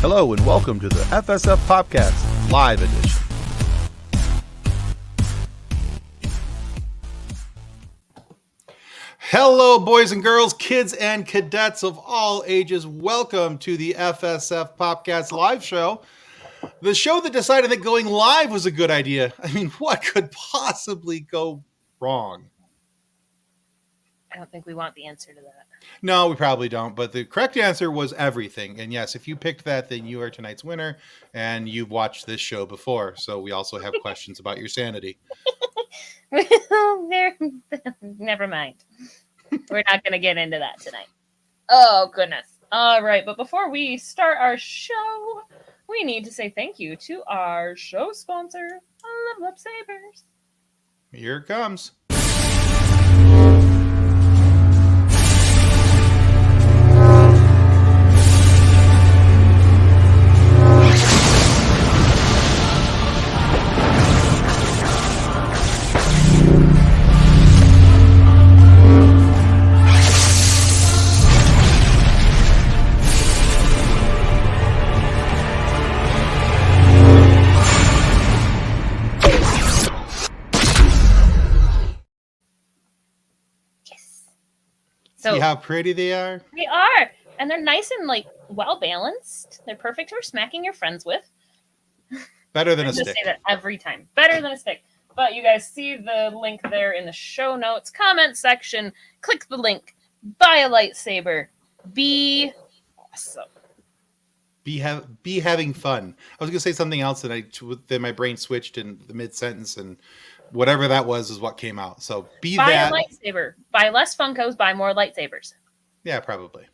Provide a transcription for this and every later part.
Hello and welcome to the FSF PopCast Live Edition. Hello, boys and girls, kids and cadets of all ages. Welcome to the FSF PopCast Live Show. The show that decided that going live was a good idea. I mean, what could possibly go wrong? I don't think we want the answer to that. No, we probably don't. But the correct answer was everything. And yes, if you picked that, then you are tonight's winner. And you've watched this show before. So we also have questions about your sanity. Never mind. We're not going to get into that tonight. Oh, goodness. All right. But before we start our show, we need to say thank you to our show sponsor, Level Up Sabers. Here it comes. So, see how pretty they are? They are. And they're nice and, well balanced. They're perfect for smacking your friends with. Better than a stick. stick. I say that every time. Better than a stick. But you guys see the link there in the show notes, comment section. Click the link. Buy a lightsaber. Be awesome. Be having fun. I was going to say something else, and then my brain switched in the mid-sentence, and whatever that was is what came out. So buy a lightsaber. Buy less Funkos, buy more lightsabers. Yeah, probably.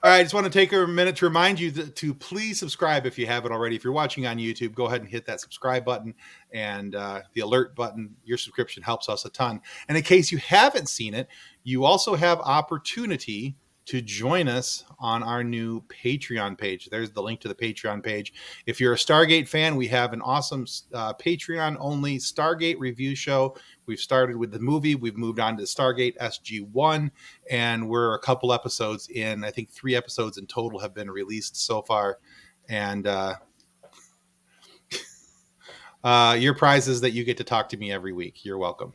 All right, I just want to take a minute to remind you to please subscribe if you haven't already. If you're watching on YouTube, go ahead and hit that subscribe button and the alert button. Your subscription helps us a ton. And in case you haven't seen it, you also have opportunity to join us on our new Patreon page. There's the link to the Patreon page. If you're a Stargate fan, we have an awesome Patreon-only Stargate review show. We've started with the movie. We've moved on to Stargate SG-1, and we're a couple episodes in. I think 3 episodes in total have been released so far. And your prize is that you get to talk to me every week. You're welcome.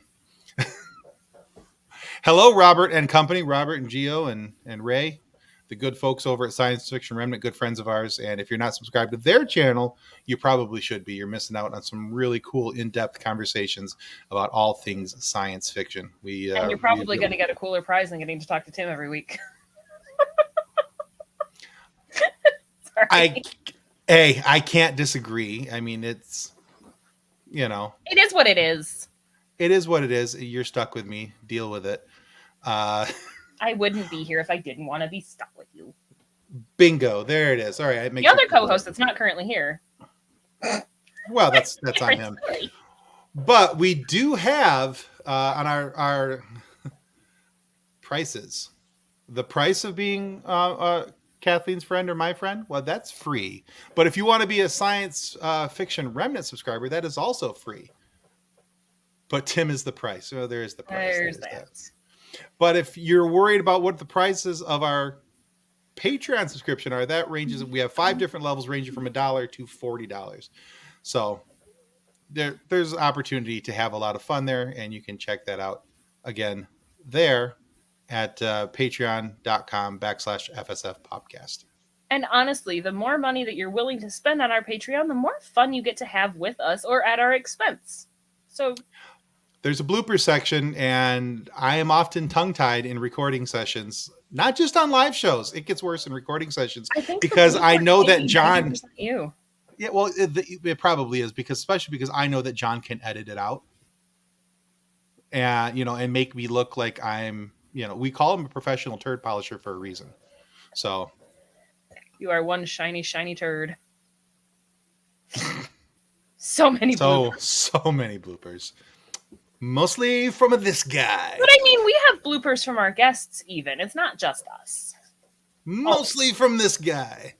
Hello, Robert and company, Robert and Gio and Ray, the good folks over at Science Fiction Remnant, good friends of ours. And if you're not subscribed to their channel, you probably should be. You're missing out on some really cool in-depth conversations about all things science fiction. And you're probably going to get a cooler prize than getting to talk to Tim every week. I can't disagree. I mean, it's, It is what it is. It is what it is. You're stuck with me. Deal with it. I wouldn't be here if I didn't want to be stuck with you. Bingo. There it is. All right. The other co-host that's not currently here. Well, that's on him. But we do have on our prices. The price of being Kathleen's friend or my friend, well, that's free. But if you want to be a Science Fiction Remnant subscriber, that is also free. But Tim is the price. So there is the price. There's that. But if you're worried about what the prices of our Patreon subscription are, that ranges. We have 5 different levels ranging from $1 to $40. So there's opportunity to have a lot of fun there, and you can check that out again there at patreon.com/FSF Popcast. And honestly, the more money that you're willing to spend on our Patreon, the more fun you get to have with us or at our expense. So there's a blooper section, and I am often tongue-tied in recording sessions, not just on live shows. It gets worse in recording sessions because I know that John. You. Yeah, well, it probably is especially because I know that John can edit it out, and and make me look like I'm. We call him a professional turd polisher for a reason. So. You are one shiny turd. So many bloopers. So many bloopers. Mostly from this guy. But I mean, we have bloopers from our guests even. It's not just us. Mostly from this guy.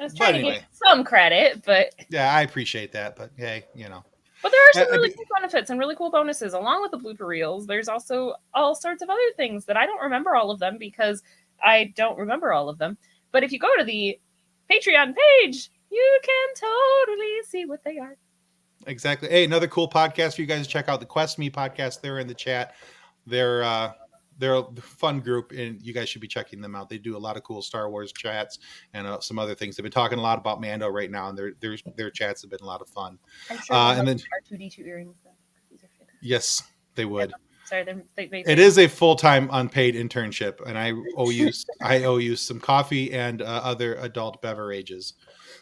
I was trying to give some credit, but... Yeah, I appreciate that, but hey, But there are some really cool benefits and really cool bonuses. Along with the blooper reels, there's also all sorts of other things that I don't remember all of them because I don't remember all of them. But if you go to the Patreon page, you can totally see what they are. Exactly. Hey, another cool podcast for you guys to check out, the Quest Me podcast. They're in the chat. They're a fun group, and you guys should be checking them out. They do a lot of cool Star Wars chats and some other things. They've been talking a lot about Mando right now, and their chats have been a lot of fun. I'm sure and then R2D2 earrings. These are fantastic. Yes, they would. Sorry, it is a full-time unpaid internship, and I owe you some coffee and other adult beverages.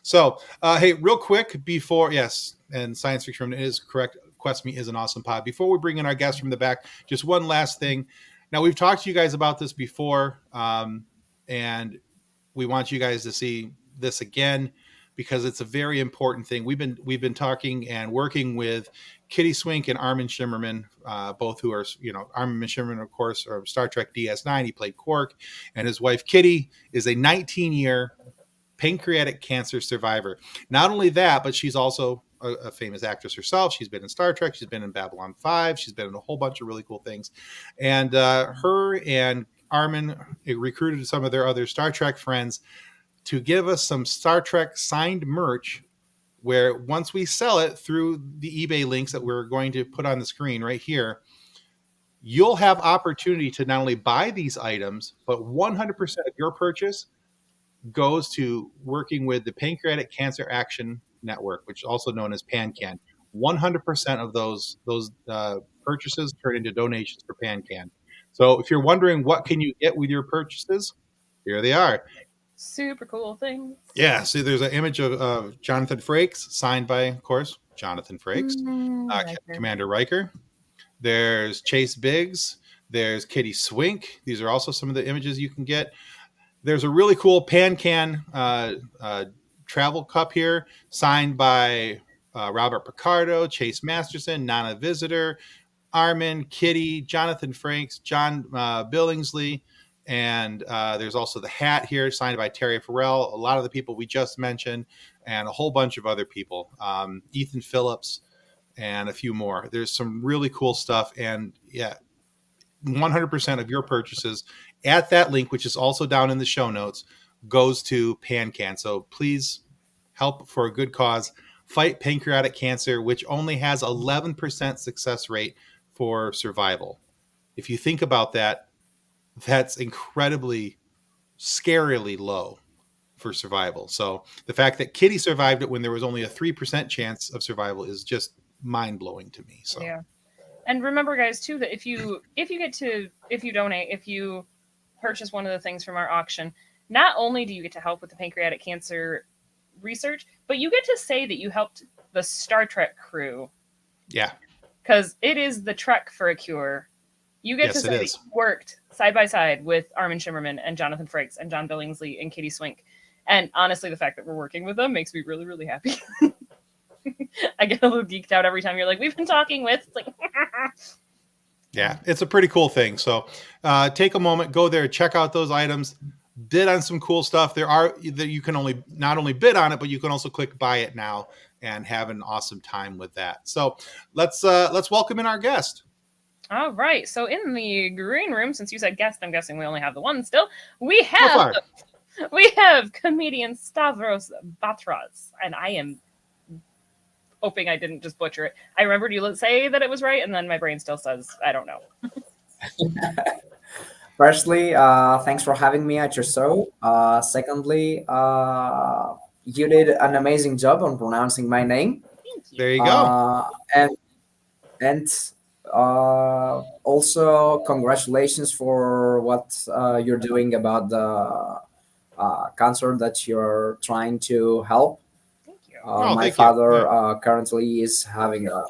So, hey, real quick before, yes, and Science Fiction is correct. Quest Me is an awesome pod. Before we bring in our guests from the back, just one last thing. Now, we've talked to you guys about this before, and we want you guys to see this again because it's a very important thing. We've been talking and working with Kitty Swink and Armin Shimmerman, both who are, Armin Shimmerman, of course, are Star Trek DS9. He played Quark, and his wife Kitty is a 19-year pancreatic cancer survivor. Not only that, but she's also a famous actress herself. She's been in Star Trek. She's been in Babylon 5. She's been in a whole bunch of really cool things. And her and Armin recruited some of their other Star Trek friends to give us some Star Trek signed merch, where once we sell it through the eBay links that we're going to put on the screen right here, you'll have opportunity to not only buy these items, but 100% of your purchase goes to working with the Pancreatic Cancer Action Network, which is also known as PanCan. 100% of those purchases turn into donations for PanCan. So if you're wondering what can you get with your purchases, here they are. Super cool things. Yeah, so there's an image of Jonathan Frakes, signed by, of course, Jonathan Frakes, Commander Riker. There's Chase Biggs. There's Kitty Swink. These are also some of the images you can get. There's a really cool PanCan travel cup here, signed by Robert Picardo, Chase Masterson, Nana Visitor, Armin, Kitty, Jonathan Frakes, John Billingsley. And there's also the hat here signed by Terry Farrell, a lot of the people we just mentioned, and a whole bunch of other people, Ethan Phillips, and a few more. There's some really cool stuff. And yeah, 100% of your purchases at that link, which is also down in the show notes, goes to PanCan. So please help for a good cause. Fight pancreatic cancer, which only has 11% success rate for survival. If you think about that, that's incredibly, scarily low for survival. So the fact that Kitty survived it when there was only a 3% chance of survival is just mind-blowing to me. So yeah. And remember, guys, too, that if you donate, if you purchase one of the things from our auction, not only do you get to help with the pancreatic cancer research, but you get to say that you helped the Star Trek crew. Yeah. Because it is the trek for a cure. You get to say that you worked side by side with Armin Shimmerman and Jonathan Frakes and John Billingsley and Kitty Swink. And honestly, the fact that we're working with them makes me really, really happy. I get a little geeked out every time you're like, we've been talking with. It's like, yeah, it's a pretty cool thing. So take a moment, go there, check out those items. Bid on some cool stuff. There are that you can not only bid on it, but you can also click buy it now and have an awesome time with that. So let's welcome in our guest. All right. So in the green room, since you said guest, I'm guessing we only have the one still. We have comedian Stavros Batras, and I am hoping I didn't just butcher it. I remembered you say that it was right, and then my brain still says I don't know. Firstly, thanks for having me at your show. Secondly, you did an amazing job on pronouncing my name. Thank you. There you go. And also, congratulations for what you're doing about the cancer that you're trying to help. Thank you. My father currently is having a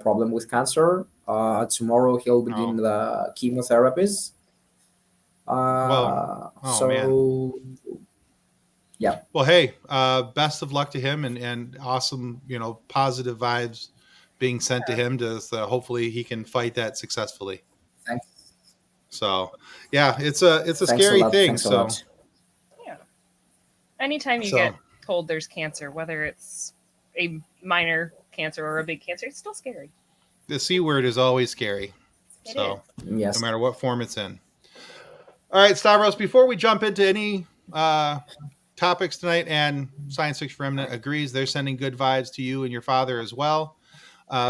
problem with cancer. Tomorrow he'll begin the chemotherapies. Yeah. Well, hey, best of luck to him, and awesome, positive vibes being sent to him to hopefully he can fight that successfully. Thanks. So, yeah, it's a scary thing. So, yeah. Anytime you get told there's cancer, whether it's a minor cancer or a big cancer, it's still scary. The C word is always scary. Yes. No matter what form it's in. All right, Stavros, before we jump into any topics tonight, and Science Fiction Remnant agrees they're sending good vibes to you and your father as well.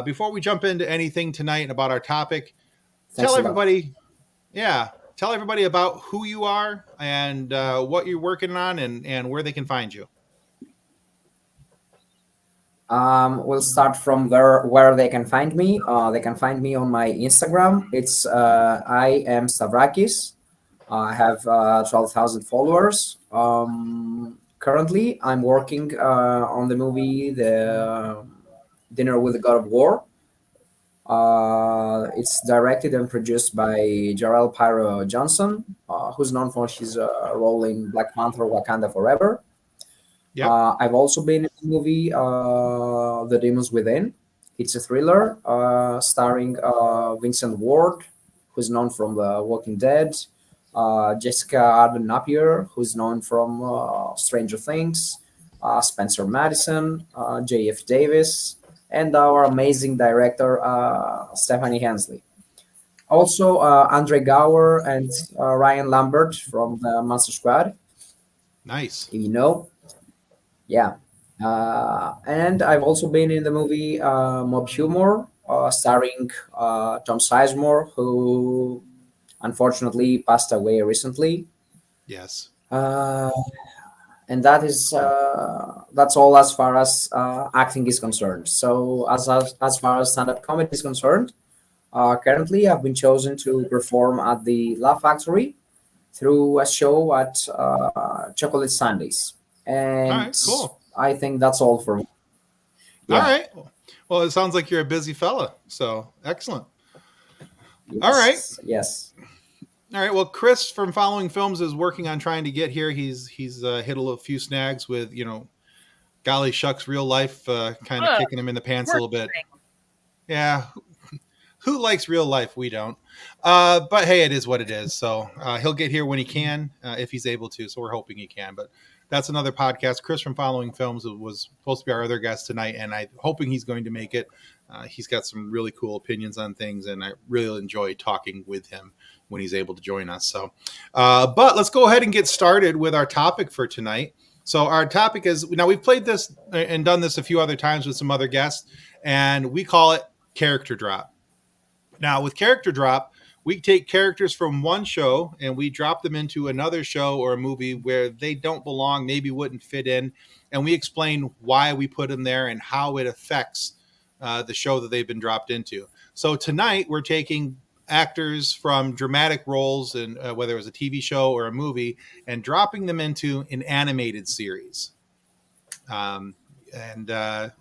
Before we jump into anything tonight about our topic, Thanks tell a lot. everybody, tell everybody about who you are and what you're working on and where they can find you. We'll start from where they can find me. They can find me on my Instagram. It's I am Stavrakis. I have 12,000 followers. Currently, I'm working on the movie The Dinner with the God of War. It's directed and produced by Jarrell Pyro Johnson, who's known for his role in Black Panther: Wakanda Forever. Yep. I've also been in the movie The Demons Within. It's a thriller starring Vincent Ward, who's known from The Walking Dead, Jessica Arden Napier, who's known from Stranger Things, Spencer Madison, J.F. Davis, and our amazing director, Stephanie Hensley. Also, Andre Gower and Ryan Lambert from the Monster Squad, Nice. if you know. Yeah. And I've also been in the movie Mob Humor, starring Tom Sizemore, who unfortunately passed away recently. Yes. And that's all as far as acting is concerned. So as far as stand-up comedy is concerned, currently I've been chosen to perform at the Laugh Factory through a show at Chocolate Sundays. All And right. Cool. I think that's all for me. All Yeah. right. Well, it sounds like you're a busy fella. So excellent. Yes. All right. Yes. All right. Well, Chris from Following Films is working on trying to get here. He's hit a few snags with golly shucks, real life kind of kicking him in the pants a little bit. Yeah. Who likes real life? We don't. But hey, it is what it is. So he'll get here when he can, if he's able to. So we're hoping he can. But that's another podcast. Chris from Following Films was supposed to be our other guest tonight, and I'm hoping he's going to make it. He's got some really cool opinions on things, and I really enjoy talking with him when he's able to join us. So, but let's go ahead and get started with our topic for tonight. So our topic is, now we've played this and done this a few other times with some other guests, and we call it character drop. Now with character drop, we take characters from one show and we drop them into another show or a movie where they don't belong, maybe wouldn't fit in, and we explain why we put them there and how it affects the show that they've been dropped into. So tonight we're taking actors from dramatic roles, and whether it was a TV show or a movie, and dropping them into an animated series. And we're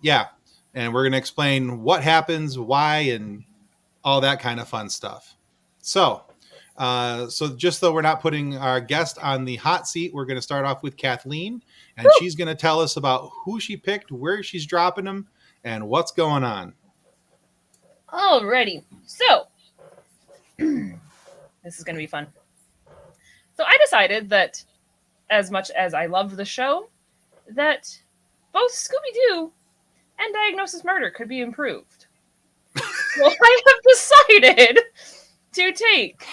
going to explain what happens, why, and all that kind of fun stuff. So just though we're not putting our guest on the hot seat, we're going to start off with Kathleen, and she's going to tell us about who she picked, where she's dropping them, and what's going on. Alrighty. So, this is going to be fun. So I decided that as much as I loved the show, that both Scooby-Doo and Diagnosis Murder could be improved. Well, I have decided to take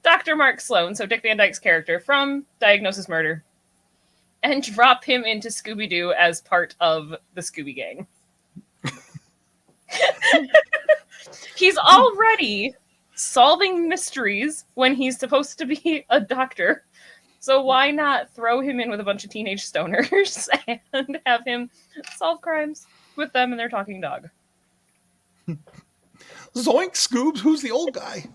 Dr. Mark Sloan, so Dick Van Dyke's character, from Diagnosis Murder, and drop him into Scooby-Doo as part of the Scooby Gang. He's already solving mysteries when he's supposed to be a doctor. So why not throw him in with a bunch of teenage stoners and have him solve crimes with them and their talking dog? Zoink, Scoobs, who's the old guy?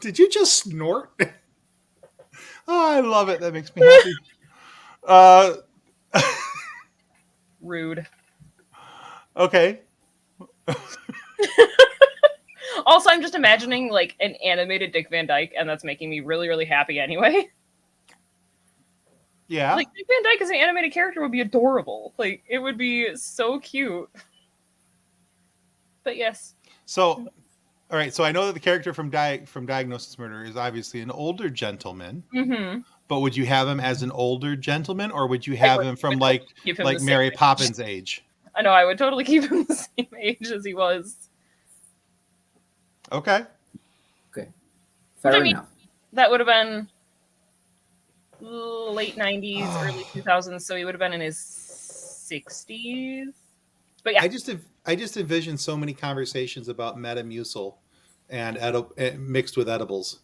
Did you just snort? Oh, I love it. That makes me happy. Rude. Okay. Also, I'm just imagining like an animated Dick Van Dyke, and that's making me really, really happy anyway. Yeah. Like, Dick Van Dyke as an animated character would be adorable. Like, it would be so cute. But yes. So, all right. So I know that the character from Diagnosis Murder is obviously an older gentleman. Mm-hmm. But would you have him as an older gentleman, or would you have him from like Mary Poppins age? I know, I would totally keep him the same age as he was. Okay. Fair I mean, enough. that would have been late 90s, early 2000s, so he would have been in his 60s. But yeah, I just envision so many conversations about Metamucil and mixed with edibles.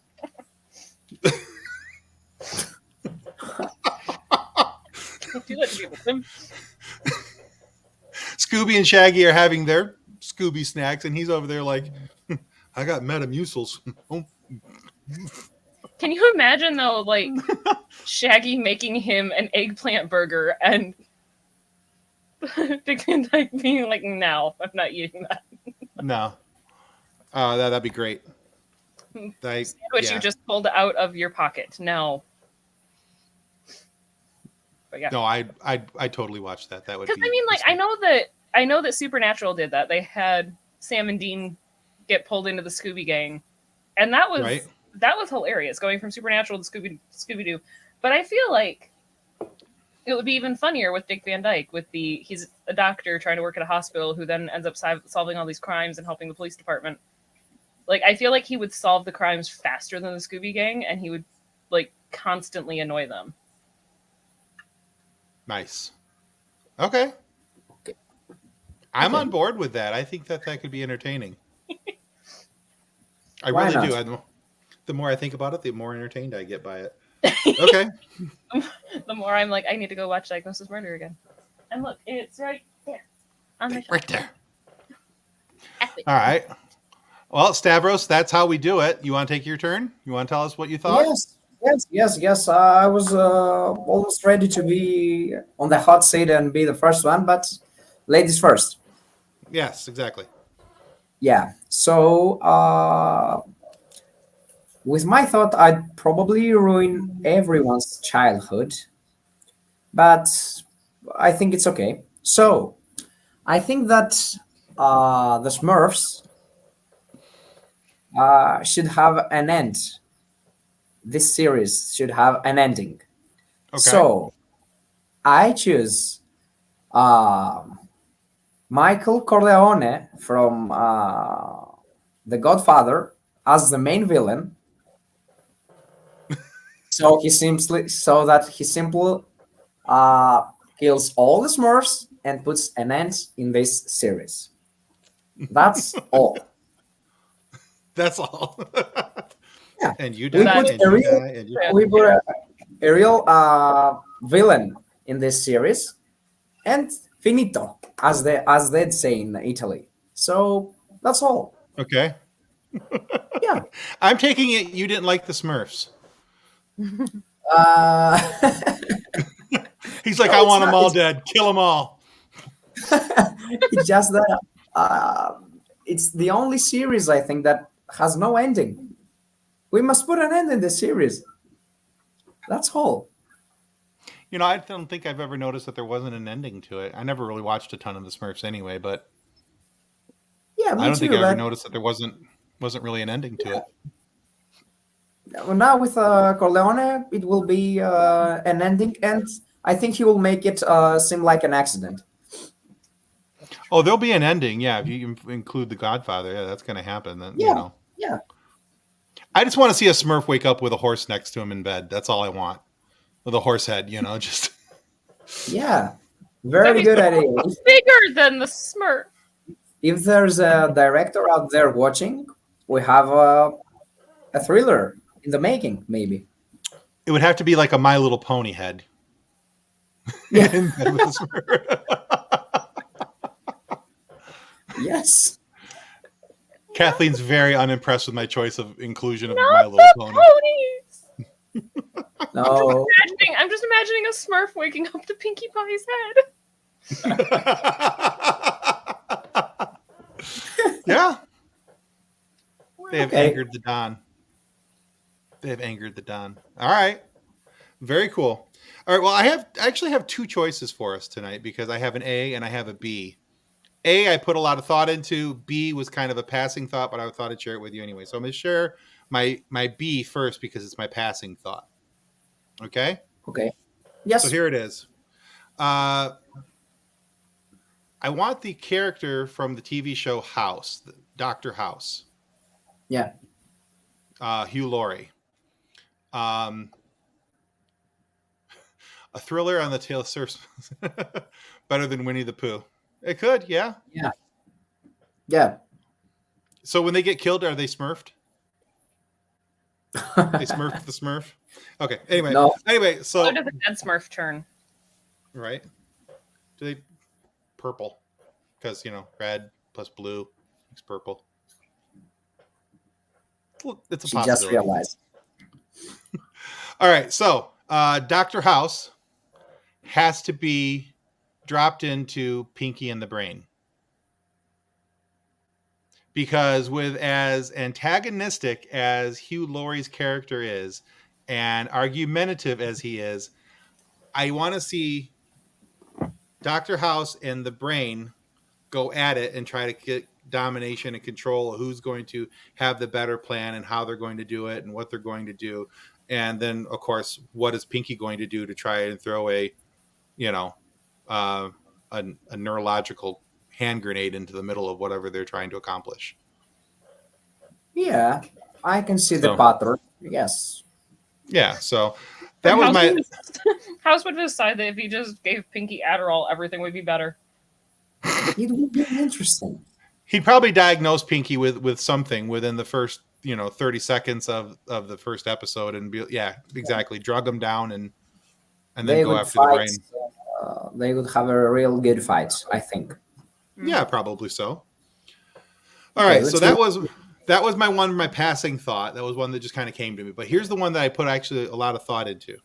don't do that to people, Tim. Scooby and Shaggy are having their Scooby snacks, and he's over there like, I got Metamucils. Oh. Can you imagine though, like Shaggy making him an eggplant burger and Dick Van Dyke being like, "No, I'm not eating that." No. That'd be great. Sandwich Yeah. you just pulled out of your pocket. No. But yeah. No, I totally watch that. That would be. Because I mean, like, I know that Supernatural did that. They had Sam and Dean get pulled into the Scooby Gang, and that was hilarious, going from Supernatural to Scooby Doo. But I feel like it would be even funnier with Dick Van Dyke. He's a doctor trying to work at a hospital who then ends up solving all these crimes and helping the police department. Like, I feel like he would solve the crimes faster than the Scooby Gang, and he would like constantly annoy them. Nice. Okay. I'm on board with that. I think that could be entertaining. I Why really not? do. The more I think about it, the more entertained I get by it. Okay. The more I'm like, I need to go watch Diagnosis Murder again. And look, it's right there. On the Right there. All right. Well, Stavros, that's how we do it. You want to take your turn? You want to tell us what you thought? Yes. I was almost ready to be on the hot seat and be the first one, but ladies first. Yes, exactly. Yeah. So with my thought, I'd probably ruin everyone's childhood, but I think it's okay. So I think that the Smurfs should have an end. This series should have an ending. Okay. So I choose Michael Corleone from The Godfather as the main villain. So he simply kills all the Smurfs and puts an end in this series. That's all. That's all. Yeah. And you We die, put and a you real, die, and you Yeah. we put a real villain in this series, and finito, as they'd say in Italy. So that's all. Okay. Yeah. I'm taking it you didn't like the Smurfs. He's like, No, I it's want them not- all it's- dead. Kill them all. it's just that it's the only series I think that has no ending. We must put an end in this series. That's all. You know, I don't think I've ever noticed that there wasn't an ending to it. I never really watched a ton of the Smurfs anyway, but Yeah, me I don't too. think I ever But noticed that there wasn't really an ending to it. now with Corleone, it will be an ending, and I think he will make it seem like an accident. Oh, there'll be an ending, yeah. If you include the Godfather, yeah, that's going to happen. Then, Yeah. you know, Yeah. I just want to see a Smurf wake up with a horse next to him in bed. That's all I want, with a horse head. You know, just Yeah. Very good idea. Bigger than the Smurf. If there's a director out there watching, we have a thriller in the making, maybe. it would have to be like a My Little Pony head. Yeah. In bed with the Smurf. Yes. Kathleen's very unimpressed with my choice of inclusion of My Not Little the Pony. ponies. No. I'm just imagining a Smurf waking up to Pinkie Pie's head. Yeah. They have Okay. angered the Don. They have angered the Don. All right. Very cool. All right. Well, I actually have two choices for us tonight because I have an A and I have a B. A, I put a lot of thought into. B was kind of a passing thought, but I thought I'd share it with you anyway. So I'm going to share my B first because it's my passing thought. Okay? Okay. Yes. So here it is. I want the character from the TV show House, Dr. House. Yeah. Hugh Laurie. A thriller on the tail of surf better than Winnie the Pooh. It could, yeah. Yeah. Yeah. So when they get killed, are they smurfed? They smurfed the Smurf. Okay. Anyway. No. Anyway. So. How does the dead Smurf turn? Right. Do they purple? Because red plus blue makes purple. It's a She possibility. just realized. All right. So Dr. House has to be dropped into Pinky and the Brain. Because with as antagonistic as Hugh Laurie's character is and argumentative as he is, I want to see Dr. House and the Brain go at it and try to get domination and control of who's going to have the better plan and how they're going to do it and what they're going to do. And then, of course, what is Pinky going to do to try and throw a neurological hand grenade into the middle of whatever they're trying to accomplish. Yeah, I can see the pattern. Yes. Yeah, so that was my... House would decide that if he just gave Pinky Adderall, everything would be better. It would be interesting. He'd probably diagnose Pinky with something within the first 30 seconds of the first episode and be exactly, drug him down and then go after the Brain. They would have a real good fight, I think. Yeah, probably so. All right, so that was my passing thought. That was one that just kind of came to me. But here's the one that I put actually a lot of thought into.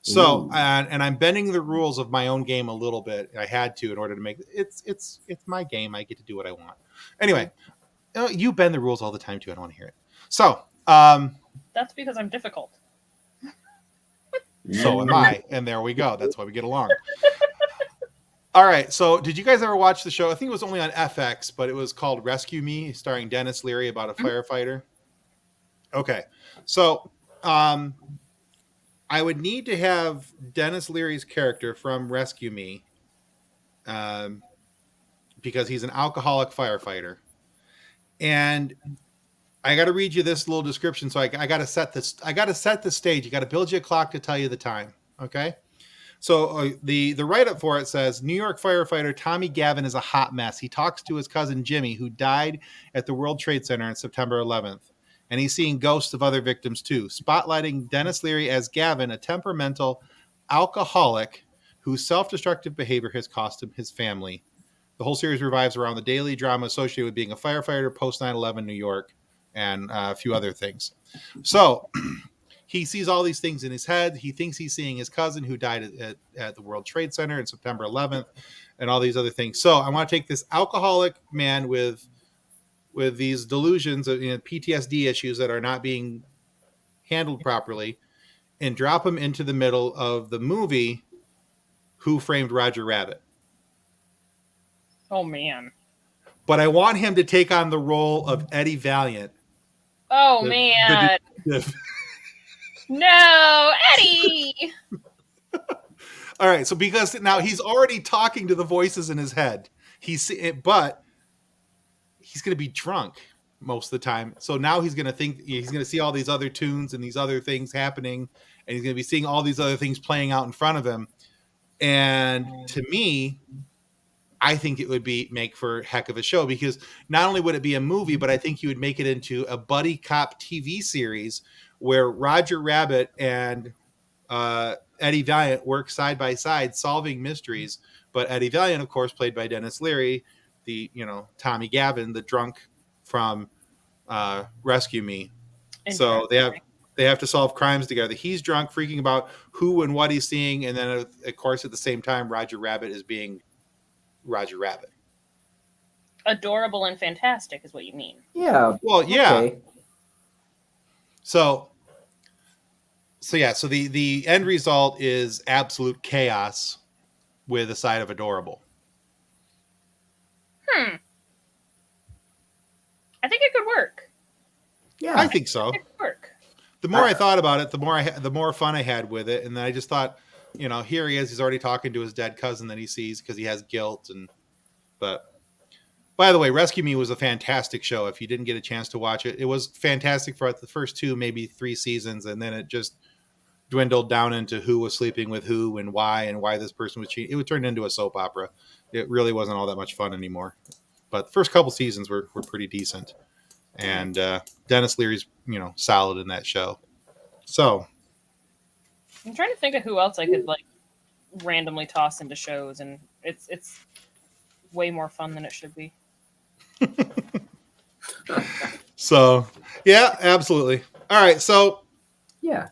So, and I'm bending the rules of my own game a little bit. I had to in order to make it's my game. I get to do what I want. Anyway, you bend the rules all the time too. I don't want to hear it. So, that's because I'm difficult. So am I, and there we go. That's why we get along. All right. So, did you guys ever watch the show? I think it was only on FX, but it was called Rescue Me, starring Dennis Leary about a firefighter. Okay. So, I would need to have Dennis Leary's character from Rescue Me, because he's an alcoholic firefighter, and I got to read you this little description. So I got to set this. I got to set the stage. You got to build you a clock to tell you the time. Okay. So the write-up for it says, New York firefighter Tommy Gavin is a hot mess. He talks to his cousin Jimmy, who died at the World Trade Center on September 11th. And he's seeing ghosts of other victims too. Spotlighting Dennis Leary as Gavin, a temperamental alcoholic whose self-destructive behavior has cost him his family. The whole series revolves around the daily drama associated with being a firefighter post 9/11 New York and a few other things. So he sees all these things in his head. He thinks he's seeing his cousin who died at the World Trade Center on September 11th and all these other things. So I want to take this alcoholic man with these delusions of PTSD issues that are not being handled properly and drop him into the middle of the movie Who Framed Roger Rabbit. Oh, man. But I want him to take on the role of Eddie Valiant. Oh, man. No, Eddie! All right, so because now he's already talking to the voices in his head. But he's going to be drunk most of the time. So now he's going to think, he's going to see all these other tunes and these other things happening, and he's going to be seeing all these other things playing out in front of him. And to me, I think it would make for a heck of a show, because not only would it be a movie, but I think you would make it into a buddy cop TV series where Roger Rabbit and Eddie Valiant work side by side solving mysteries. But Eddie Valiant, of course, played by Dennis Leary, the Tommy Gavin, the drunk from Rescue Me. So they have to solve crimes together. He's drunk, freaking about who and what he's seeing, and then of course at the same time, Roger Rabbit is being Roger Rabbit. Adorable and fantastic is what you mean. Yeah. Well, yeah. Okay. So the end result is absolute chaos with a side of adorable. I think it could work. Yeah, I think so. It could work. The more I thought about it, the more fun I had with it, and then I just thought, here he is. He's already talking to his dead cousin that he sees because he has guilt, but By the way, Rescue Me was a fantastic show. If you didn't get a chance to watch it, it was fantastic for the first 2, maybe 3 seasons, and then it just dwindled down into who was sleeping with who and why this person was cheating. It would turn into a soap opera. It really wasn't all that much fun anymore. But the first couple seasons were pretty decent, and Dennis Leary's solid in that show. So I'm trying to think of who else I could like randomly toss into shows, and it's way more fun than it should be. So yeah, absolutely. All right, so Yeah.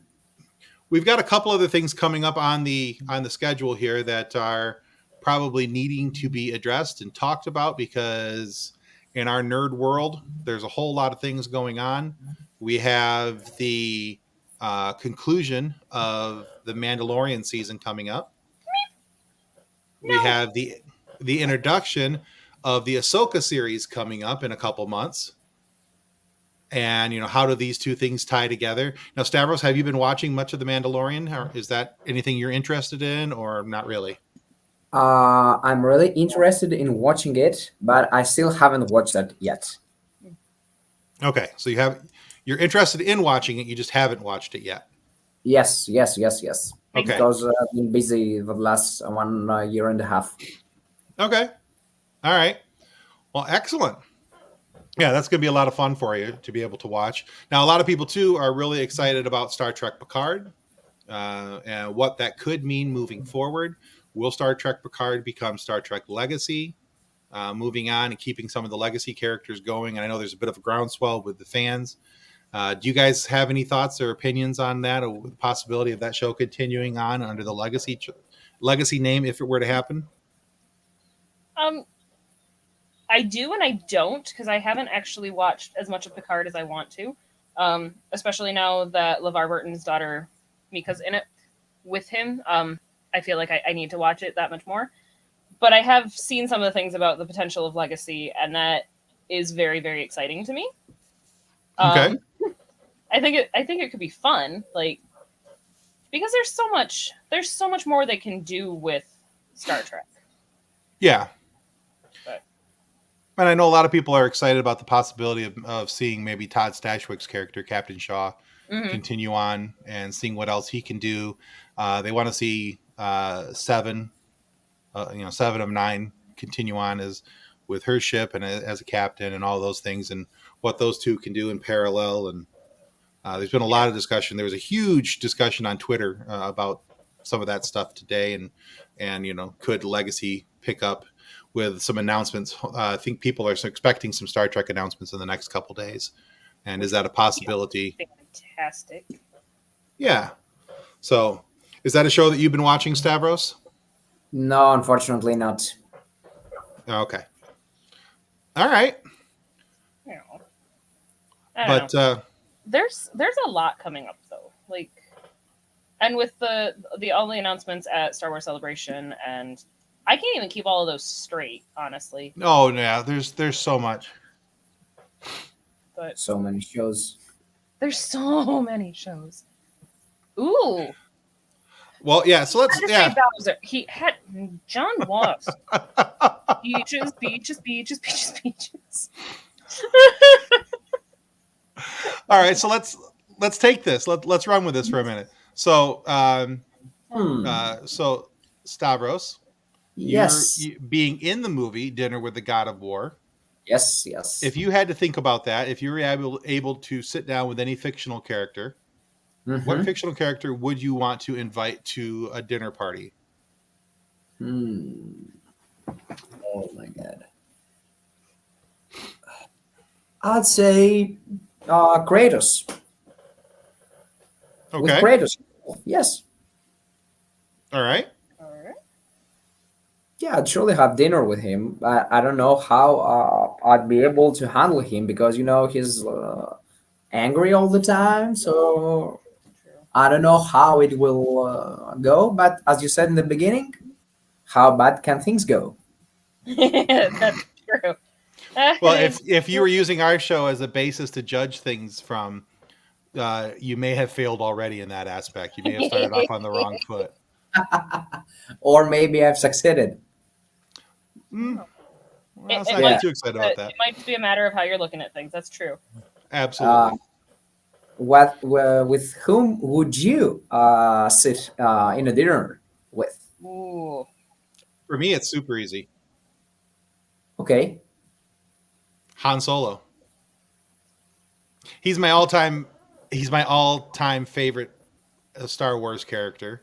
we've got a couple other things coming up on the schedule here that are probably needing to be addressed and talked about, because in our nerd world, there's a whole lot of things going on. We have the conclusion of the Mandalorian season coming up. We have the introduction of the Ahsoka series coming up in a couple months. And, how do these two things tie together? Now, Stavros, have you been watching much of The Mandalorian? Or is that anything you're interested in, or not really? I'm really interested in watching it, but I still haven't watched it yet. Okay, so you're interested in watching it, you just haven't watched it yet. Yes. Okay. Because I've been busy the last 1 year and a half. Okay. All right. Well, excellent. Yeah, that's going to be a lot of fun for you to be able to watch. Now, a lot of people, too, are really excited about Star Trek Picard and what that could mean moving forward. Will Star Trek Picard become Star Trek Legacy, moving on and keeping some of the legacy characters going? And I know there's a bit of a groundswell with the fans. Do you guys have any thoughts or opinions on that, or the possibility of that show continuing on under the legacy name if it were to happen? I do and I don't, because I haven't actually watched as much of Picard as I want to, especially now that LeVar Burton's daughter Mika's in it with him. I feel like I need to watch it that much more. But I have seen some of the things about the potential of Legacy, and that is very, very exciting to me. Okay. I think it could be fun, like, because there's so much more they can do with Star Trek. Yeah. But And I know a lot of people are excited about the possibility of seeing maybe Todd Stashwick's character, Captain Shaw, continue on and seeing what else he can do. They want to see Seven of Nine continue on as with her ship and as a captain and all those things, and what those two can do in parallel. And there's been a lot of discussion. There was a huge discussion on Twitter about some of that stuff today, and could Legacy pick up with some announcements? I think people are expecting some Star Trek announcements in the next couple days. And is that a possibility? fantastic. Yeah. So is that a show that you've been watching, Stavros? No, unfortunately not. Okay. All right. I don't know. There's a lot coming up though. Like, and with all the announcements at Star Wars Celebration, and I can't even keep all of those straight, honestly. Oh yeah, there's so much. But So many shows. there's so many shows. Ooh. Well, yeah. So let's Bowser. He had John Watts. Beaches. All right. So let's take this. Let's run with this for a minute. So so Stavros, Yes. you're being in the movie Dinner with the God of War. Yes. If you had to think about that, if you were able to sit down with any fictional character, what fictional character would you want to invite to a dinner party? Oh my god. I'd say Kratos. With Okay. Kratos. Yes. All right. Yeah, I'd surely have dinner with him. I don't know how I'd be able to handle him because he's angry all the time. So I don't know how it will go. But as you said in the beginning, how bad can things go? That's true. Well, if you were using our show as a basis to judge things from, you may have failed already in that aspect. You may have started off on the wrong foot. Or maybe I've succeeded. Well, let's It not might get too excited about that. It might just be a matter of how you're looking at things. That's true. Absolutely. With whom would you sit in a dinner with? Ooh. For me, it's super easy. Okay. Han Solo. He's my all-time favorite Star Wars character.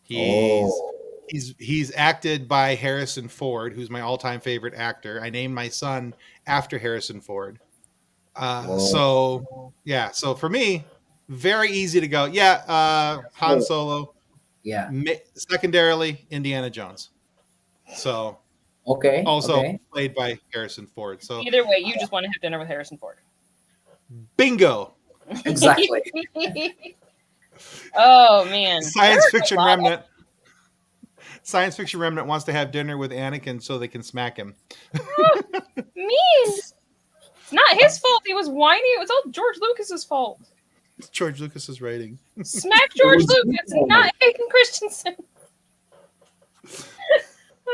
He's Oh. he's acted by Harrison Ford, who's my all-time favorite actor. I named my son after Harrison Ford. Whoa. So for me, very easy to go. Yeah, Han Solo. Yeah. Secondarily, Indiana Jones. So Okay. also Okay. played by Harrison Ford. So Either way, you just want to have dinner with Harrison Ford. bingo. Exactly. Oh man. Science There's fiction a lot of- remnant. Science fiction remnant wants to have dinner with Anakin so they can smack him. Mean. It's not his fault. He was whiny. It was all George Lucas's fault. It's George Lucas's writing. Smack George Lucas, not Hayden Christensen.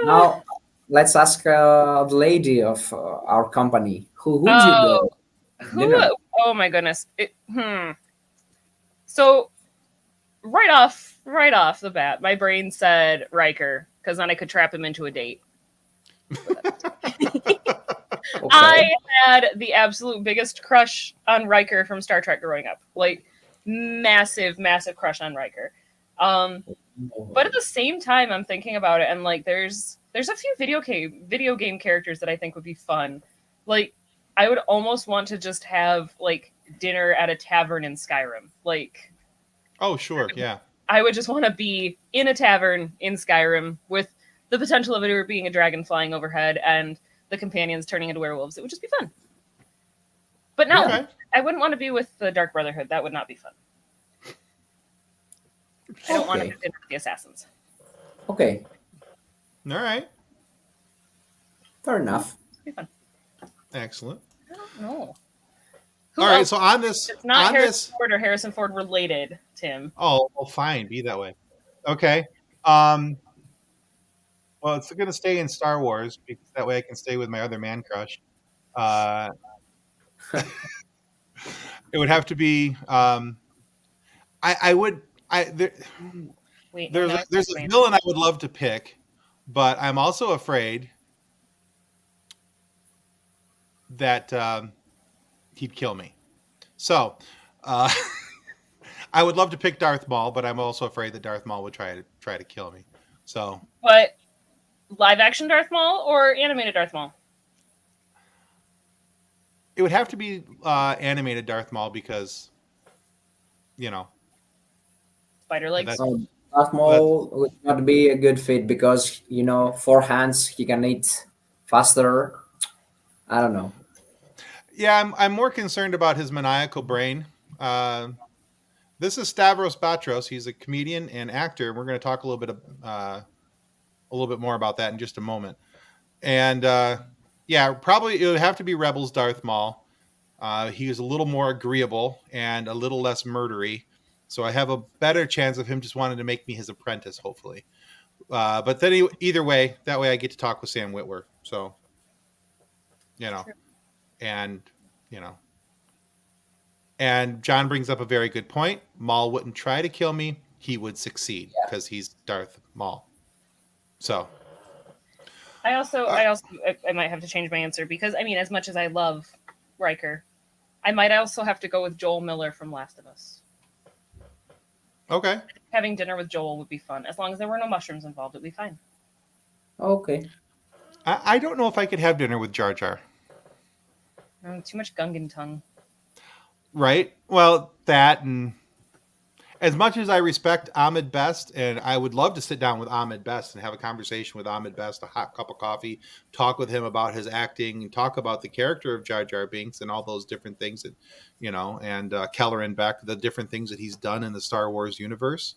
Now, let's ask the lady of our company. Who would you go? Dinner? Oh my goodness. So right off the bat, my brain said Riker because then I could trap him into a date. Okay. I had the absolute biggest crush on Riker from Star Trek growing up. Like massive crush on Riker. But at the same time, I'm thinking about it, and like, there's a few video game characters that I think would be fun. Like, I would almost want to just have like dinner at a tavern in Skyrim. Like, Oh, sure, yeah. I would just want to be in a tavern in Skyrim with the potential of it being a dragon flying overhead and the companions turning into werewolves. It would just be fun. But no, Okay. I wouldn't want to be with the Dark Brotherhood. That would not be fun. I don't want to Okay. have dinner with the assassins. Okay. All right. Fair enough. It'd be fun. Excellent. I don't know. All right, so on this, It's not on Harrison this, Ford or Harrison Ford related, Tim. oh, well, fine, be that way. Okay. Well, it's going to stay in Star Wars because that way I can stay with my other man crush. It would have to be. I would. Wait, There's a villain I would love to pick, but I'm also afraid that he'd kill me. So, I would love to pick Darth Maul, but I'm also afraid that Darth Maul would try to kill me. So, But live action Darth Maul or animated Darth Maul? it would have to be animated Darth Maul because, Spider legs. That's- So Darth Maul would not be a good fit because 4 hands he can eat faster. I don't know. yeah, I'm more concerned about his maniacal brain. This is Stavros Batras. He's a comedian and actor. We're going to talk a little bit more about that in just a moment. And yeah, probably it would have to be Rebels Darth Maul. He is a little more agreeable and a little less murdery, so I have a better chance of him just wanting to make me his apprentice, hopefully. But then either way, that way I get to talk with Sam Witwer. So, and and John brings up a very good point. Maul wouldn't try to kill me; he would succeed because he's Darth Maul. So. I might have to change my answer because I mean, as much as I love Riker, I might also have to go with Joel Miller from Last of Us. Okay. Having dinner with Joel would be fun. As long as there were no mushrooms involved, it'd be fine. Okay. I don't know if I could have dinner with Jar Jar. Too much Gungan tongue. Right? Well, that, and as much as I respect Ahmed Best, and I would love to sit down with Ahmed Best and have a conversation with Ahmed Best, a hot cup of coffee, talk with him about his acting, and talk about the character of Jar Jar Binks and all those different things that, and Keller and Beck, the different things that he's done in the Star Wars universe.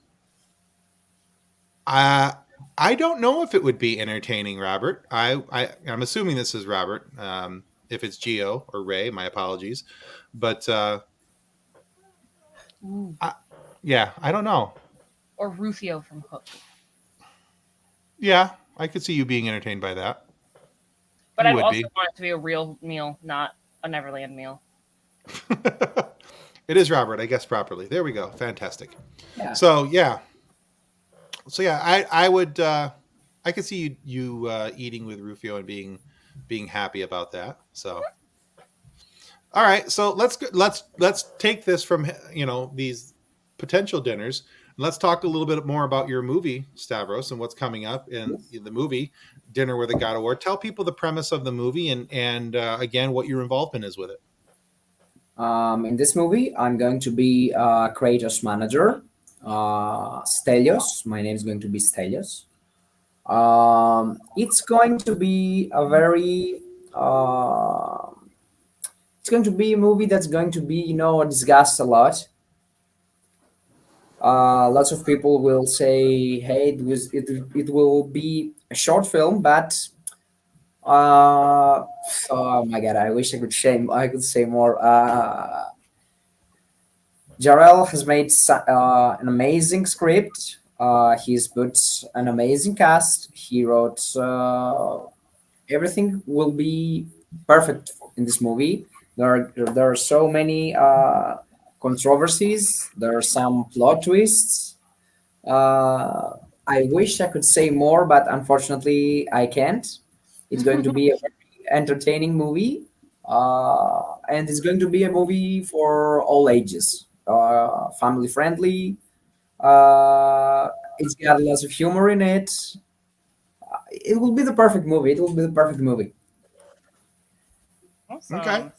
I don't know if it would be entertaining, Robert. I'm assuming this is Robert. If it's Gio or Ray, my apologies. But yeah, I don't know. Or Rufio from Hook. Yeah, I could see you being entertained by that. But You I would also be. want it to be a real meal, not a Neverland meal. It is Robert. I guessed properly. There we go. Fantastic. Yeah. So yeah. I would. I could see you eating with Rufio and being happy about that. So. All right, so let's take this from these potential dinners. And let's talk a little bit more about your movie, Stavros, and what's coming up in the movie Dinner with a God of War. Tell people the premise of the movie and again what your involvement is with it. In this movie, I'm going to be Kratos' manager, Stelios. My name is going to be Stelios. It's going to be a very it's going to be a movie that's going to be discussed a lot. Lots of people will say, "Hey, it will be a short film," but oh my god, I wish I could say more. Jarrell has made an amazing script. He's put an amazing cast. He wrote everything will be perfect in this movie. There are so many controversies. There are some plot twists. Uh, I wish I could say more, but unfortunately, I can't. It's going to be a very entertaining movie, and it's going to be a movie for all ages, family friendly. It's got lots of humor in it. It will be the perfect movie. It will be the perfect movie. Awesome. Okay.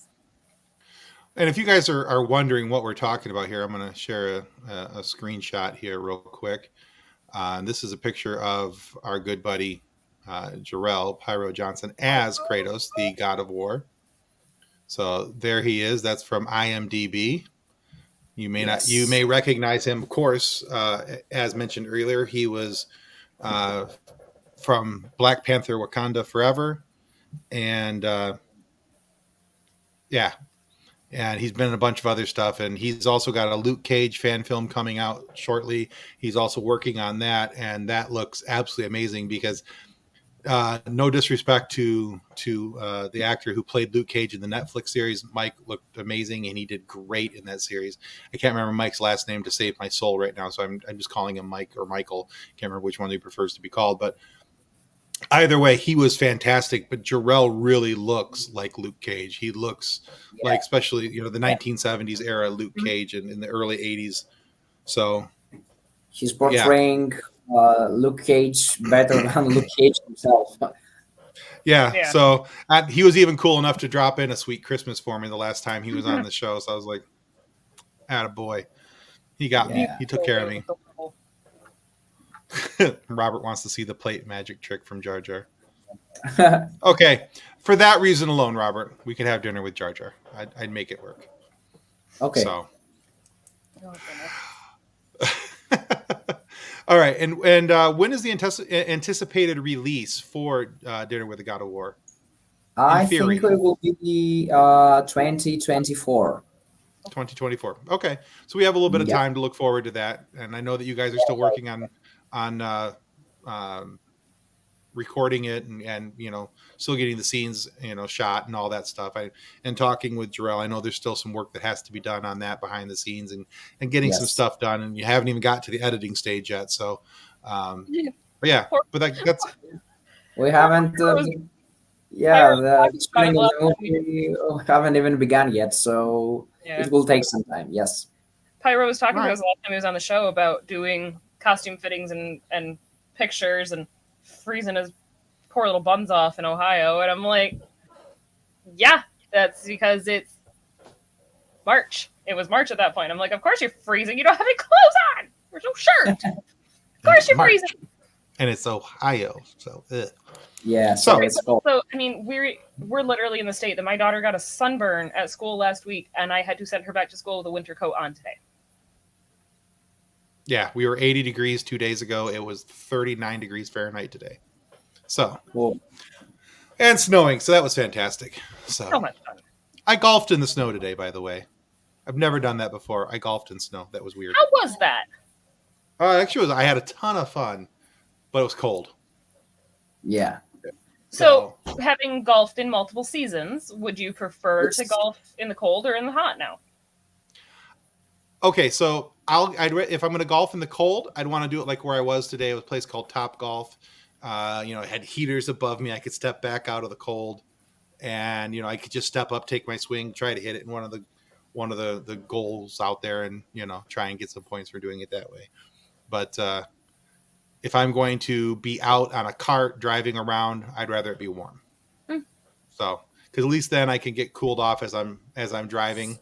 And if you guys are wondering what we're talking about here, I'm going to share a screenshot here real quick. This is a picture of our good buddy Jarrell Pyro Johnson as Kratos, the God of War. So there he is. That's from IMDb. You may recognize him, of course. As mentioned earlier, he was from Black Panther: Wakanda Forever, and yeah. And he's been in a bunch of other stuff, and he's also got a Luke Cage fan film coming out shortly. He's also working on that, and that looks absolutely amazing because no disrespect to the actor who played Luke Cage in the Netflix series, Mike looked amazing, and he did great in that series. I can't remember Mike's last name to save my soul right now, so I'm just calling him Mike or Michael. Can't remember which one he prefers to be called, but either way, he was fantastic. But Jarrell really looks like Luke Cage. He looks like, especially the 1970s era Luke Cage and in the early 80s. So he's portraying Luke Cage better than Luke Cage himself. Yeah. So he was even cool enough to drop in a sweet Christmas for me the last time he was on the show. So I was like, attaboy. He got me. He took care of me. Robert wants to see the plate magic trick from Jar Jar. Okay. For that reason alone, Robert, we could have dinner with Jar Jar. I'd make it work. Okay. So. All right. And when is the anticipated release for Dinner with the God of War? I think it will be 2024. 2024. Okay. So we have a little bit of time to look forward to that. And I know that you guys are still working on recording it and still getting the scenes shot and all that stuff. And talking with Jarrell, I know there's still some work that has to be done on that behind the scenes and getting some stuff done, and you haven't even got to the editing stage yet. So that's we haven't the shooting of the movie haven't even begun yet, so it will take some time. Yes. Pyro was talking to us last time he was on the show about doing costume fittings and pictures and freezing his poor little buns off in Ohio, and I'm like, yeah, that's because it's March. It was March at that point. I'm like, of course you're freezing. You don't have any clothes on. There's no shirt. Of course you're freezing. And it's Ohio, so yeah. So it's cold. So I mean, we're literally in the state that my daughter got a sunburn at school last week, and I had to send her back to school with a winter coat on today. Yeah, we were 80 degrees 2 days ago. It was 39 degrees Fahrenheit today. So, cool. And snowing. So that was fantastic. So much fun. I golfed in the snow today, by the way. I've never done that before. I golfed in snow. That was weird. How was that? Actually, I had a ton of fun, but it was cold. Yeah. So, having golfed in multiple seasons, would you prefer to It's- golf in the cold or in the hot now? Okay, so if I'm going to golf in the cold, I'd want to do it like where I was today. It was a place called Top Golf. It had heaters above me. I could step back out of the cold, and I could just step up, take my swing, try to hit it in one of the goals out there, and try and get some points for doing it that way. But if I'm going to be out on a cart driving around, I'd rather it be warm. So, because at least then I can get cooled off as I'm driving.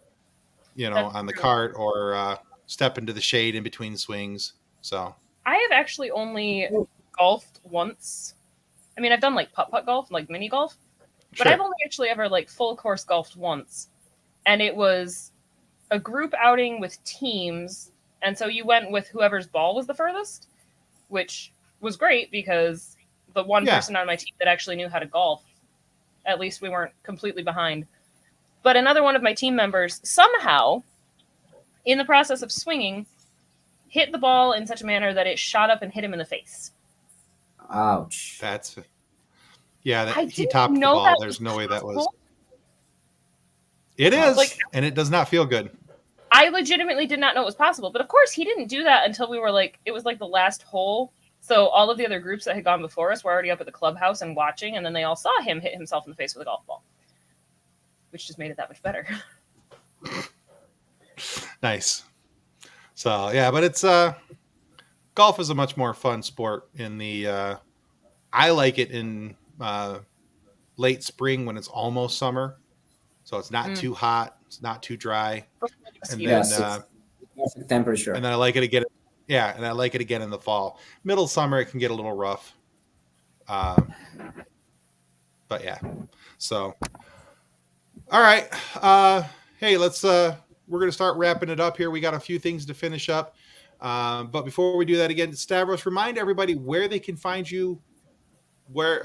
That's on the true. cart, or step into the shade in between swings. So I have actually only golfed once. I mean, I've done like putt-putt golf, like mini golf, but sure. I've only actually ever like full course golfed once. And it was a group outing with teams. And so you went with whoever's ball was the furthest, which was great because the one person on my team that actually knew how to golf, at least we weren't completely behind. But another one of my team members somehow, in the process of swinging, hit the ball in such a manner that it shot up and hit him in the face. Ouch. He topped the ball. There's no way that was. It is, and it does not feel good. I legitimately did not know it was possible. But of course, he didn't do that until we were it was like the last hole. So all of the other groups that had gone before us were already up at the clubhouse and watching, and then they all saw him hit himself in the face with a golf ball, which just made it that much better. Nice. So yeah, but it's golf is a much more fun sport in the. I like it in late spring when it's almost summer, so it's not too hot, it's not too dry, and then perfect temperature. And then I like it again. Yeah, and I like it again in the fall. Middle summer it can get a little rough. But yeah, so all right. Hey, let's. We're going to start wrapping it up here. We got a few things to finish up. But before we do that again, Stavros, remind everybody where they can find you, where,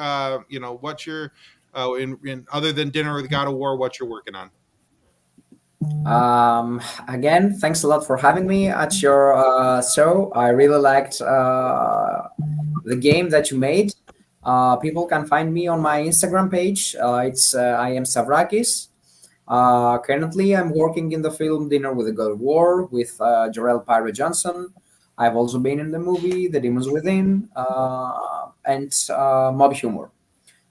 what you're, in other than Dinner with God of War, what you're working on. Again, thanks a lot for having me at your show. I really liked the game that you made. People can find me on my Instagram page. It's I am Stavrakis. Currently, I'm working in the film Dinner with the God of War with Jarell Pyro Johnson. I've also been in the movie The Demons Within and Mob Humor.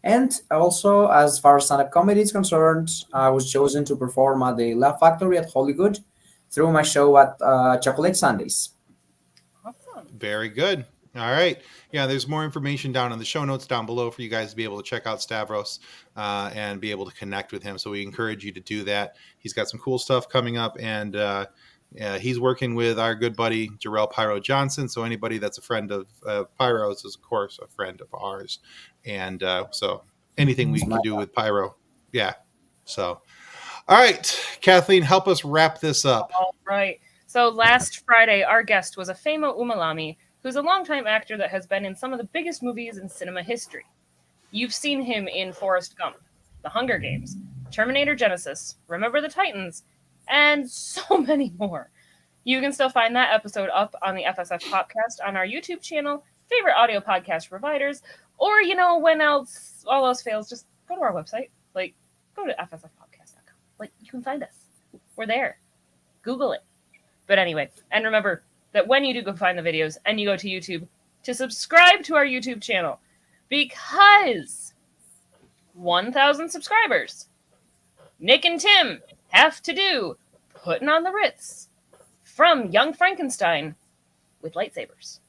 And also, as far as stand-up comedy is concerned, I was chosen to perform at the Laugh Factory at Hollywood through my show at Chocolate Sundays. Awesome. Very good. All right. Yeah, there's more information down in the show notes down below for you guys to be able to check out Stavros and be able to connect with him. So we encourage you to do that. He's got some cool stuff coming up, and he's working with our good buddy Jarell Pyro Johnson. So anybody that's a friend of Pyro's is, of course, a friend of ours. And so anything we can do with Pyro. Yeah. So, all right, Kathleen, help us wrap this up. All right. So last Friday, our guest was Afema Umalami, who's a longtime actor that has been in some of the biggest movies in cinema history. You've seen him in Forrest Gump, The Hunger Games, Terminator Genesis, Remember the Titans, and so many more. You can still find that episode up on the FSF PopCast on our YouTube channel, favorite audio podcast providers, or, when all else fails, just go to our website. Go to fsfpodcast.com. You can find us. We're there. Google it. But anyway, and remember that when you do go find the videos and you go to YouTube, to subscribe to our YouTube channel, because 1,000 subscribers, Nick and Tim have to do Putting on the Ritz from Young Frankenstein with lightsabers.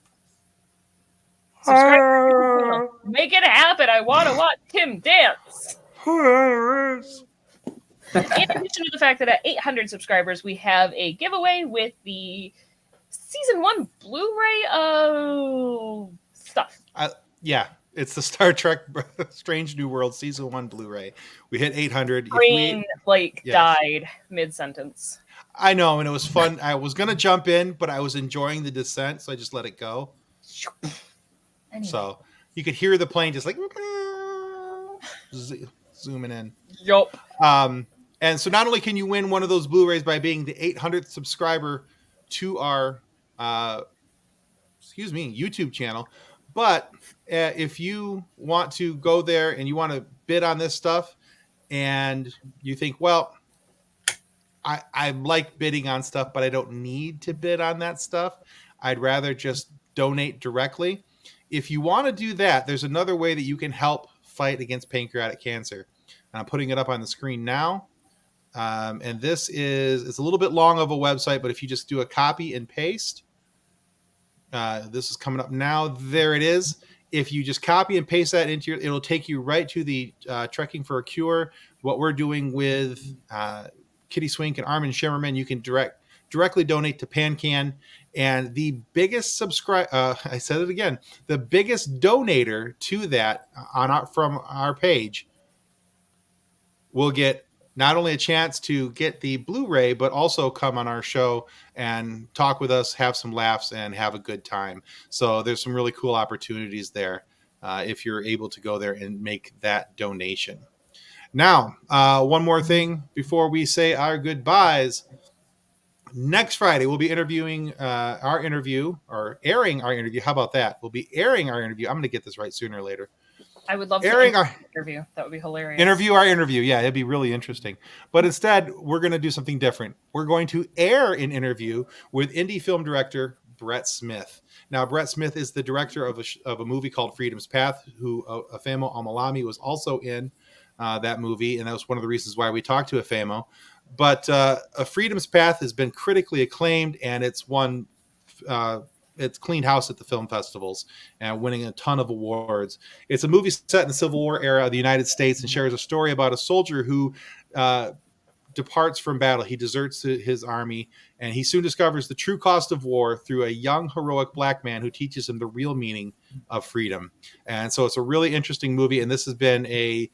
Subscribe to our channel. Make it happen. I want to watch Tim dance. In addition to the fact that at 800 subscribers, we have a giveaway with the Season 1 Blu-ray stuff. Yeah, it's the Star Trek Strange New World Season 1 Blu-ray. We hit 800. Brain, died mid-sentence. I know, and it was fun. I was going to jump in, but I was enjoying the descent, so I just let it go. Anyway. So you could hear the plane just zooming in. Yup. And so not only can you win one of those Blu-rays by being the 800th subscriber to our YouTube channel, But if you want to go there and you want to bid on this stuff and you think, well, I like bidding on stuff, but I don't need to bid on that stuff. I'd rather just donate directly. If you want to do that, there's another way that you can help fight against pancreatic cancer. And I'm putting it up on the screen now. And it's a little bit long of a website, but if you just do a copy and paste, this is coming up now. There it is. If you just copy and paste that into it'll take you right to the Trekking for a Cure. What we're doing with Kitty Swink and Armin Shimmerman, you can directly donate to PanCan. And the biggest I said it again, the biggest donator to that from our page will get not only a chance to get the Blu-ray, but also come on our show and talk with us, have some laughs, and have a good time. So there's some really cool opportunities there if you're able to go there and make that donation. Now, one more thing before we say our goodbyes. Next Friday, we'll be airing our interview. How about that? We'll be airing our interview. I'm going to get this right sooner or later. I would love to interview. That would be hilarious. Interview our interview. Yeah, it'd be really interesting. But instead, we're going to do something different. We're going to air an interview with indie film director Brett Smith. Now, Brett Smith is the director of a movie called Freedom's Path, who Afemo Amalami was also in that movie, and that was one of the reasons why we talked to Afemo. But A Freedom's Path has been critically acclaimed, and it's won... it's cleaned house at the film festivals and winning a ton of awards. It's a movie set in the Civil War era of the United States and shares a story about a soldier who departs from battle. He deserts his army, and he soon discovers the true cost of war through a young, heroic black man who teaches him the real meaning of freedom. And so it's a really interesting movie, and this has been a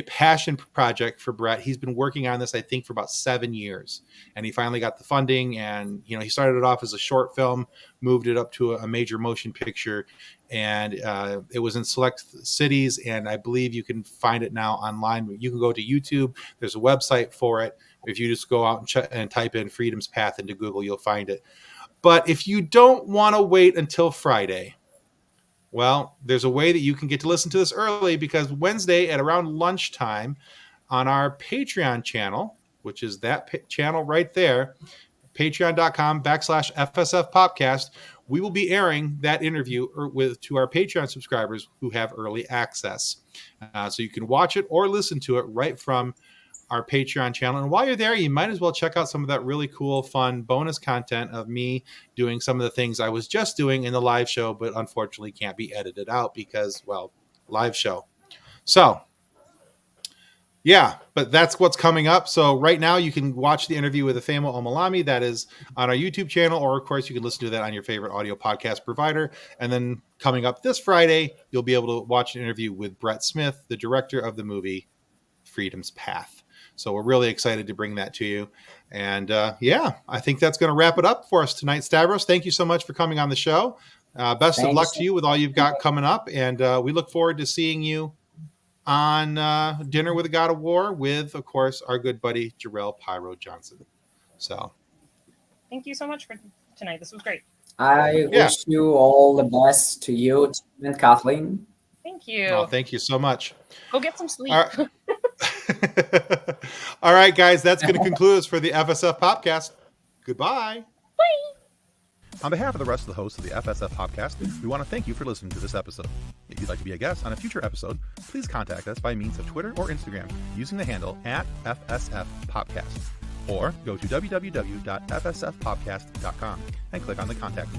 passion project for Brett. He's been working on this, I think, for about 7 years, and he finally got the funding. And he started it off as a short film, moved it up to a major motion picture, and it was in select cities. And I believe you can find it now online. You can go to YouTube. There's a website for it. If you just go out and type in Freedom's Path into Google, you'll find it. But if you don't want to wait until Friday, well, there's a way that you can get to listen to this early, because Wednesday at around lunchtime on our Patreon channel, which is that channel right there, patreon.com/FSF PopCast, we will be airing that interview to our Patreon subscribers who have early access. So you can watch it or listen to it right from our Patreon channel. And while you're there, you might as well check out some of that really cool, fun bonus content of me doing some of the things I was just doing in the live show, but unfortunately can't be edited out because, well, live show. So, yeah, but that's what's coming up. So right now you can watch the interview with Afemo Omalami. That is on our YouTube channel, or of course you can listen to that on your favorite audio podcast provider. And then coming up this Friday, you'll be able to watch an interview with Brett Smith, the director of the movie Freedom's Path. So we're really excited to bring that to you. And I think that's going to wrap it up for us tonight. Stavros, thank you so much for coming on the show. Best of luck to you with all you've got coming up. And we look forward to seeing you on Dinner with a God of War with, of course, our good buddy, Jarrell Pyro Johnson. So thank you so much for tonight. This was great. I wish you all the best to you and Kathleen. Thank you. Oh, thank you so much. Go get some sleep. All right. All right, guys, that's going to conclude us for the FSF Popcast. Goodbye. Bye. On behalf of the rest of the hosts of the FSF Popcast, we want to thank you for listening to this episode. If you'd like to be a guest on a future episode, please contact us by means of Twitter or Instagram using the handle @FSF Popcast, or go to www.fsfpopcast.com and click on the contact